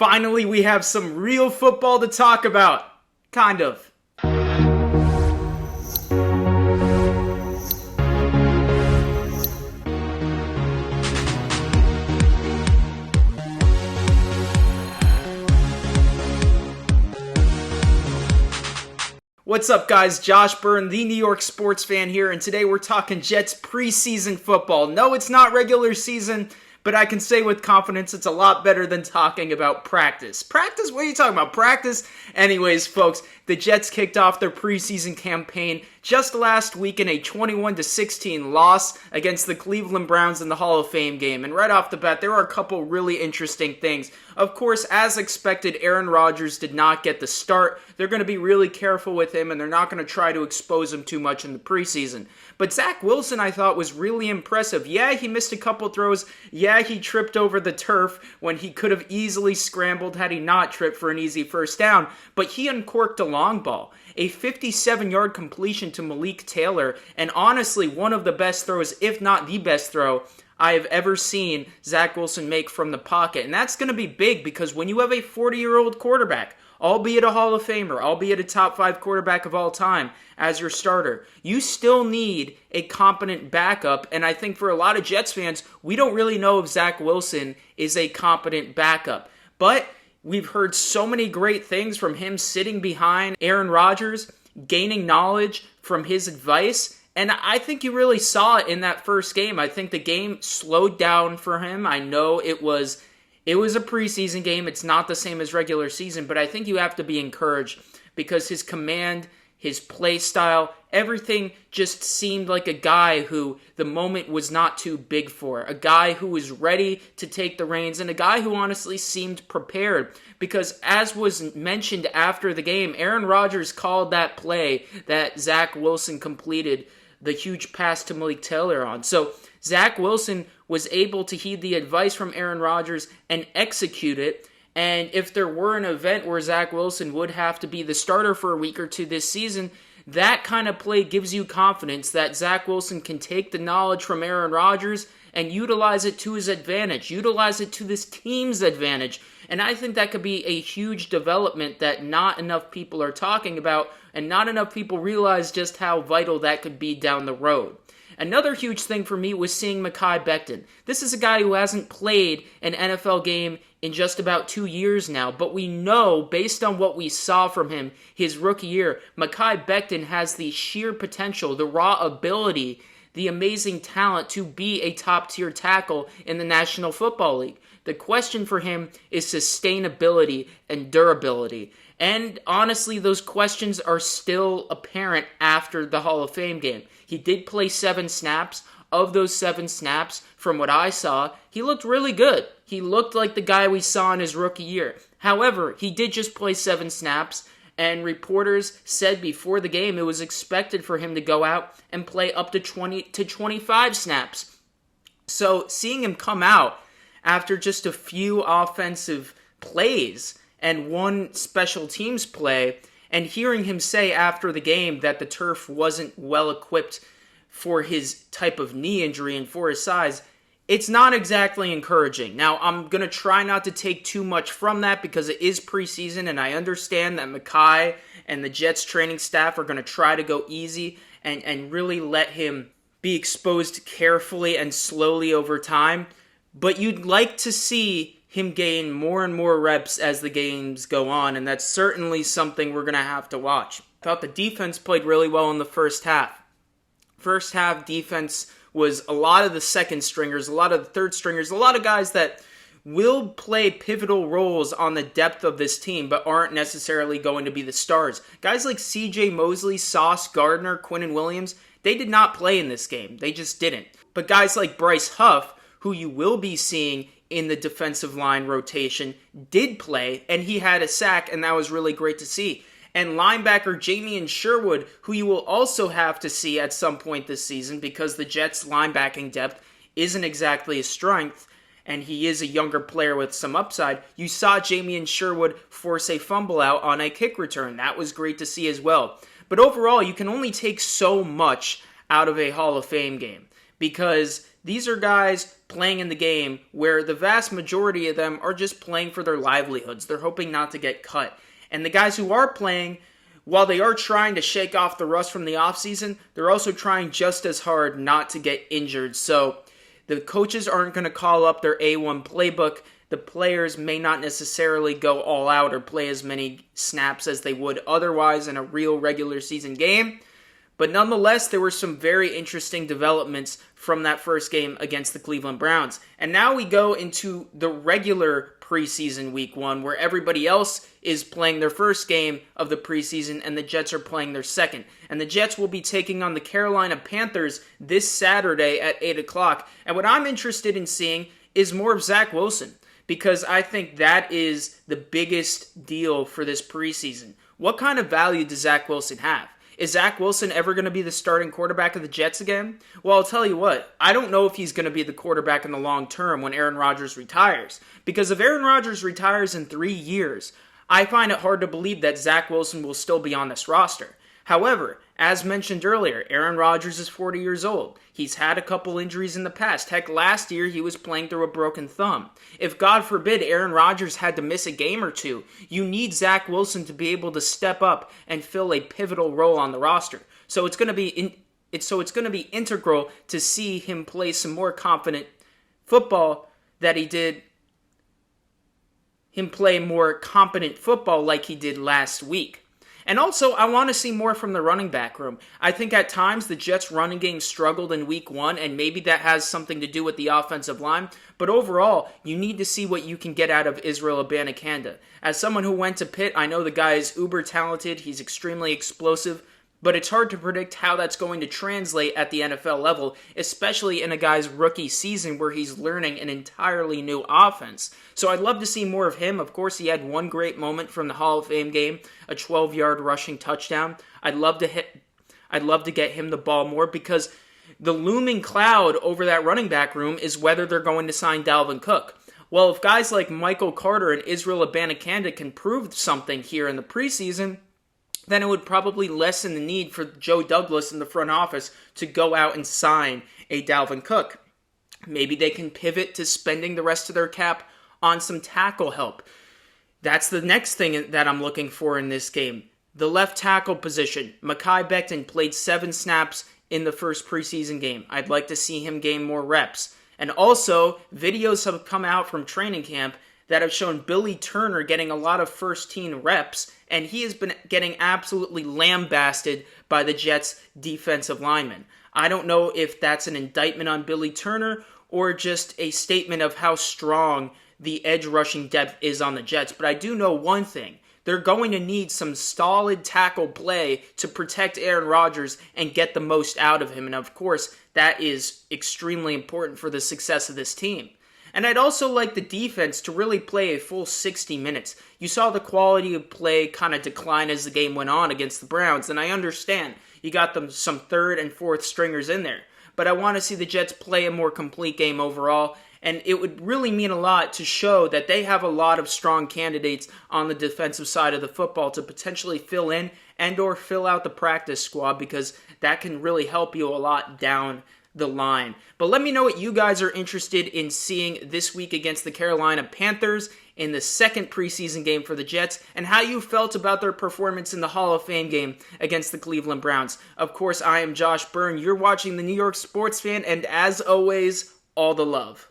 Finally, we have some real football to talk about. Kind of. What's up, guys? Josh Byrne, the New York sports fan here, and today we're talking Jets preseason football. No, it's not regular season, but I can say with confidence it's a lot better than talking about practice. Practice? What are you talking about? Practice? Anyways, folks, the Jets kicked off their preseason campaign just last week in a 21-16 loss against the Cleveland Browns in the Hall of Fame game. And right off the bat, there were a couple really interesting things. Of course, as expected, Aaron Rodgers did not get the start. They're going to be really careful with him, and they're not going to try to expose him too much in the preseason. But Zach Wilson, I thought, was really impressive. Yeah, he missed a couple throws. Yeah, he tripped over the turf when he could have easily scrambled had he not tripped for an easy first down. But he uncorked a long ball. A 57-yard completion to Malik Taylor, and honestly, one of the best throws, if not the best throw, I have ever seen Zach Wilson make from the pocket. And that's going to be big because when you have a 40-year-old quarterback, albeit a Hall of Famer, albeit a top 5 quarterback of all time as your starter, you still need a competent backup. And I think for a lot of Jets fans, we don't really know if Zach Wilson is a competent backup. But we've heard so many great things from him sitting behind Aaron Rodgers, gaining knowledge from his advice. And I think you really saw it in that first game. I think the game slowed down for him. I know it was a preseason game. It's not the same as regular season, but I think you have to be encouraged because his command, his play style, everything just seemed like a guy who the moment was not too big for. A guy who was ready to take the reins and a guy who honestly seemed prepared. Because as was mentioned after the game, Aaron Rodgers called that play that Zach Wilson completed the huge pass to Malik Taylor on. So Zach Wilson was able to heed the advice from Aaron Rodgers and execute it. And if there were an event where Zach Wilson would have to be the starter for a week or two this season, that kind of play gives you confidence that Zach Wilson can take the knowledge from Aaron Rodgers and utilize it to his advantage, utilize it to this team's advantage. And I think that could be a huge development that not enough people are talking about, and not enough people realize just how vital that could be down the road. Another huge thing for me was seeing Mekhi Becton. This is a guy who hasn't played an NFL game in just about 2 years now, but we know, based on what we saw from him his rookie year, Mekhi Becton has the sheer potential, the raw ability, the amazing talent to be a top-tier tackle in the National Football League. The question for him is sustainability and durability. And honestly, those questions are still apparent after the Hall of Fame game. He did play 7 snaps. Of those 7 snaps, from what I saw, he looked really good. He looked like the guy we saw in his rookie year. However, he did just play 7 snaps, and reporters said before the game it was expected for him to go out and play up to 20 to 25 snaps. So seeing him come out after just a few offensive plays and one special teams play, and hearing him say after the game that the turf wasn't well equipped for his type of knee injury and for his size, it's not exactly encouraging. Now, I'm going to try not to take too much from that because it is preseason, and I understand that Mekhi and the Jets training staff are going to try to go easy and really let him be exposed carefully and slowly over time. But you'd like to see him gain more and more reps as the games go on, and that's certainly something we're going to have to watch. I thought the defense played really well in the first half. First half defense was a lot of the second stringers, a lot of the third stringers, a lot of guys that will play pivotal roles on the depth of this team but aren't necessarily going to be the stars. Guys like CJ Mosley, Sauce Gardner, Quinnen Williams, they did not play in this game. They just didn't. But guys like Bryce Huff, who you will be seeing in the defensive line rotation, did play, and he had a sack, and that was really great to see. And linebacker Jamien Sherwood, who you will also have to see at some point this season because the Jets' linebacking depth isn't exactly a strength, and he is a younger player with some upside. You saw Jamien Sherwood force a fumble out on a kick return. That was great to see as well. But overall, you can only take so much out of a Hall of Fame game. because these are guys playing in the game where the vast majority of them are just playing for their livelihoods. They're hoping not to get cut. And the guys who are playing, while they are trying to shake off the rust from the offseason, they're also trying just as hard not to get injured. So the coaches aren't going to call up their A1 playbook. The players may not necessarily go all out or play as many snaps as they would otherwise in a real regular season game. But nonetheless, there were some very interesting developments from that first game against the Cleveland Browns. And now we go into the regular preseason week 1, where everybody else is playing their first game of the preseason and the Jets are playing their second. And the Jets will be taking on the Carolina Panthers this Saturday at 8 o'clock. And what I'm interested in seeing is more of Zach Wilson, because I think that is the biggest deal for this preseason. What kind of value does Zach Wilson have? Is Zach Wilson ever going to be the starting quarterback of the Jets again? Well, I'll tell you what, I don't know if he's going to be the quarterback in the long term when Aaron Rodgers retires. Because if Aaron Rodgers retires in 3 years, I find it hard to believe that Zach Wilson will still be on this roster. However, as mentioned earlier, Aaron Rodgers is 40 years old. He's had a couple injuries in the past. Heck, last year he was playing through a broken thumb. If, God forbid, Aaron Rodgers had to miss a game or two, you need Zach Wilson to be able to step up and fill a pivotal role on the roster. So it's going to be integral to see him play some more confident football that he did. Him play more competent football like he did last week. And also, I want to see more from the running back room. I think at times the Jets' running game struggled in week 1, and maybe that has something to do with the offensive line. But overall, you need to see what you can get out of Israel Abanikanda. As someone who went to Pitt, I know the guy is uber talented. He's extremely explosive. But it's hard to predict how that's going to translate at the NFL level, especially in a guy's rookie season where he's learning an entirely new offense. So I'd love to see more of him. Of course, he had one great moment from the Hall of Fame game, a 12-yard rushing touchdown. I'd love to get him the ball more, because the looming cloud over that running back room is whether they're going to sign Dalvin Cook. Well, if guys like Michael Carter and Israel Abanikanda can prove something here in the preseason, then it would probably lessen the need for Joe Douglas in the front office to go out and sign a Dalvin Cook. Maybe they can pivot to spending the rest of their cap on some tackle help. That's the next thing that I'm looking for in this game. The left tackle position. Mekhi Becton played 7 snaps in the first preseason game. I'd like to see him gain more reps. And also, videos have come out from training camp that have shown Billy Turner getting a lot of first-team reps, and he has been getting absolutely lambasted by the Jets' defensive linemen. I don't know if that's an indictment on Billy Turner or just a statement of how strong the edge rushing depth is on the Jets, but I do know one thing. They're going to need some solid tackle play to protect Aaron Rodgers and get the most out of him, and of course, that is extremely important for the success of this team. And I'd also like the defense to really play a full 60 minutes. You saw the quality of play kind of decline as the game went on against the Browns, and I understand you got them some third and fourth stringers in there. But I want to see the Jets play a more complete game overall, and it would really mean a lot to show that they have a lot of strong candidates on the defensive side of the football to potentially fill in and or fill out the practice squad, because that can really help you a lot down the line. But let me know what you guys are interested in seeing this week against the Carolina Panthers in the second preseason game for the Jets, and how you felt about their performance in the Hall of Fame game against the Cleveland Browns. Of course, I am Josh Byrne. You're watching the New York Sports Fan, and as always, all the love.